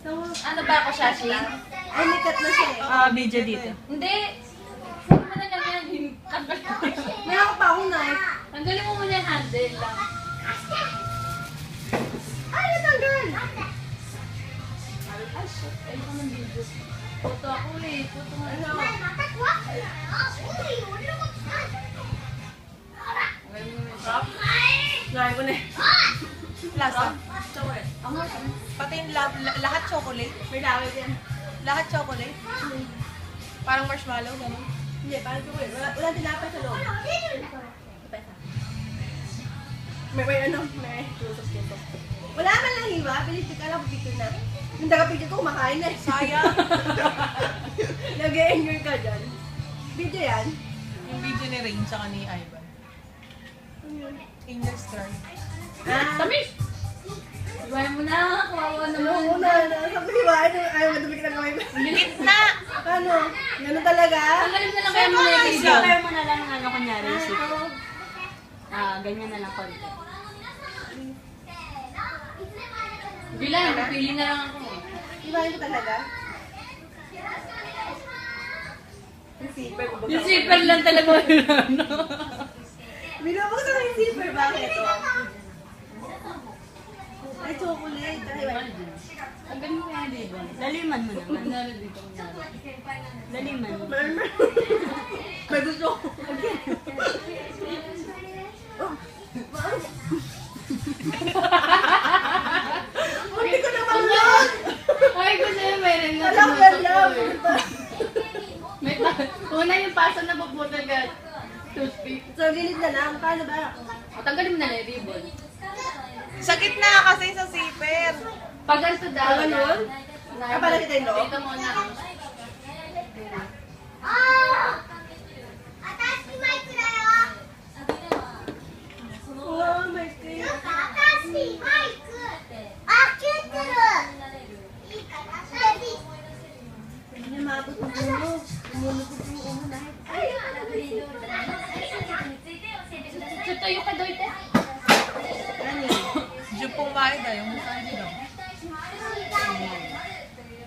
Ano ba ako, Shashi? Ay, nikat na siya eh. Video dito. Hindi. Huwag mo na lang yan. May ako pa akong knife. Tanggalin mo muna yung handle lang. Ay, natanggal! Ay, shit. Ayun ko ng video. Puto ako ulit. Puto nga lang. Knife ko na eh. Lasa. Ako, Pati yung lahat chocolate. May lawit yan. Lahat chocolate. Parang marshmallow, gano'n. Hindi, parang ko eh. Wala tinapay sa loob. May ano? May tusok-tusok. Wala man lang hiwa. Pilit ka lang picture na. Yung taga-picture ko, kumakain na eh. Sayang. Nag-enjoy ka dyan. Video yan. Yung video ni Rain tsaka ni Ivan. Angel Star. Tamis! Iwanan mo na. Kawawa naman. Oo na. Sabi hiwain na. Ayaw, madumi ka na kamay. Gitna! Ano? Ganun talaga? Tanggalin na lang kaya mo na yung video. Sir. mo na lang ano kunyari isip. Ganyan na lang konti. Bilang, pili na lang ako. Hiwain ko talaga? Yung zipper. Yung zipper lang talaga yun. Binabag ka ng zipper. Bakit? Ay, chocolate. Ay, hiwain. Tanggalin mo kaya dito. Laliman mo naman. Kunyari dito, kunyari. Laliman mo. May gusto ko. Hindi ko naman lang. Ay, ko sa'yo, meron nga. Alam ka lang. May una yung paso na puputol ka. Toothpick. So, gilid na lang. Paano ba? O, tanggalin mo na lang yung ribbon. Sa gitna kasi sa zipper. Pag ganito daw. Ganun? Para kita yung loob? Dito muna. Oh, my God. Hindi niya maabot ng ulo. Umulog yung ulo na. Ay, Tutuyo ka doon, te. ano? Jupong Maeda, yung mukha niyo.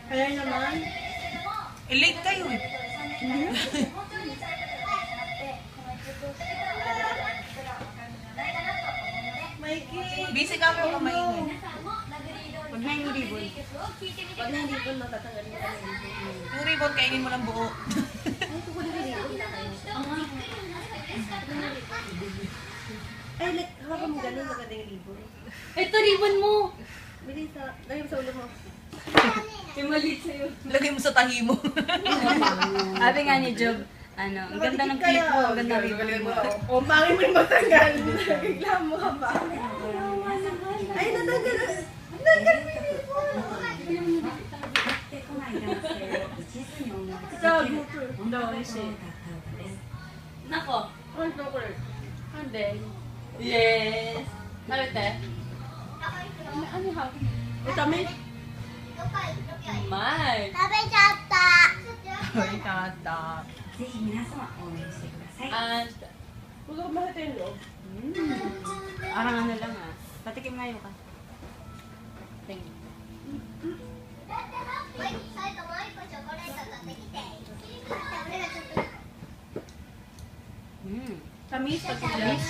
Kaya naman. I-late kayo eh. Mikey. Busy kami o kamaingay. Huwag na yung ribbon. Pag na hindi ko matatanggalin ka ng ribbon. Yung ribbon, kainin mo lang buo. Ay, kukunin ko yung ribbon. Ay, like, hawakan mo ganun maganda yung ribbon. Ito, ribbon mo. Bilis sa, lagay mo sa ulo mo. Yung maliit sa'yo. Lagay mo sa tahi mo. Sabi nga ni Job, ang ganda ng clip mo, ang ganda ng ribbon mo. O, pangin mo yung matanggal. Reklamo ka pa. Ay, natanggal. Natanggal mo yung ribbon. Sabi ko. Nako. Ano ko eh? Hindi. Yes. Sabi, te. Ano yung hawak? Ito, may. My. Ay, kata. And, Huwag ako makita yung loob. Parang ano lang Patikim nga yung ka. thank you. Tamis, pag tamis.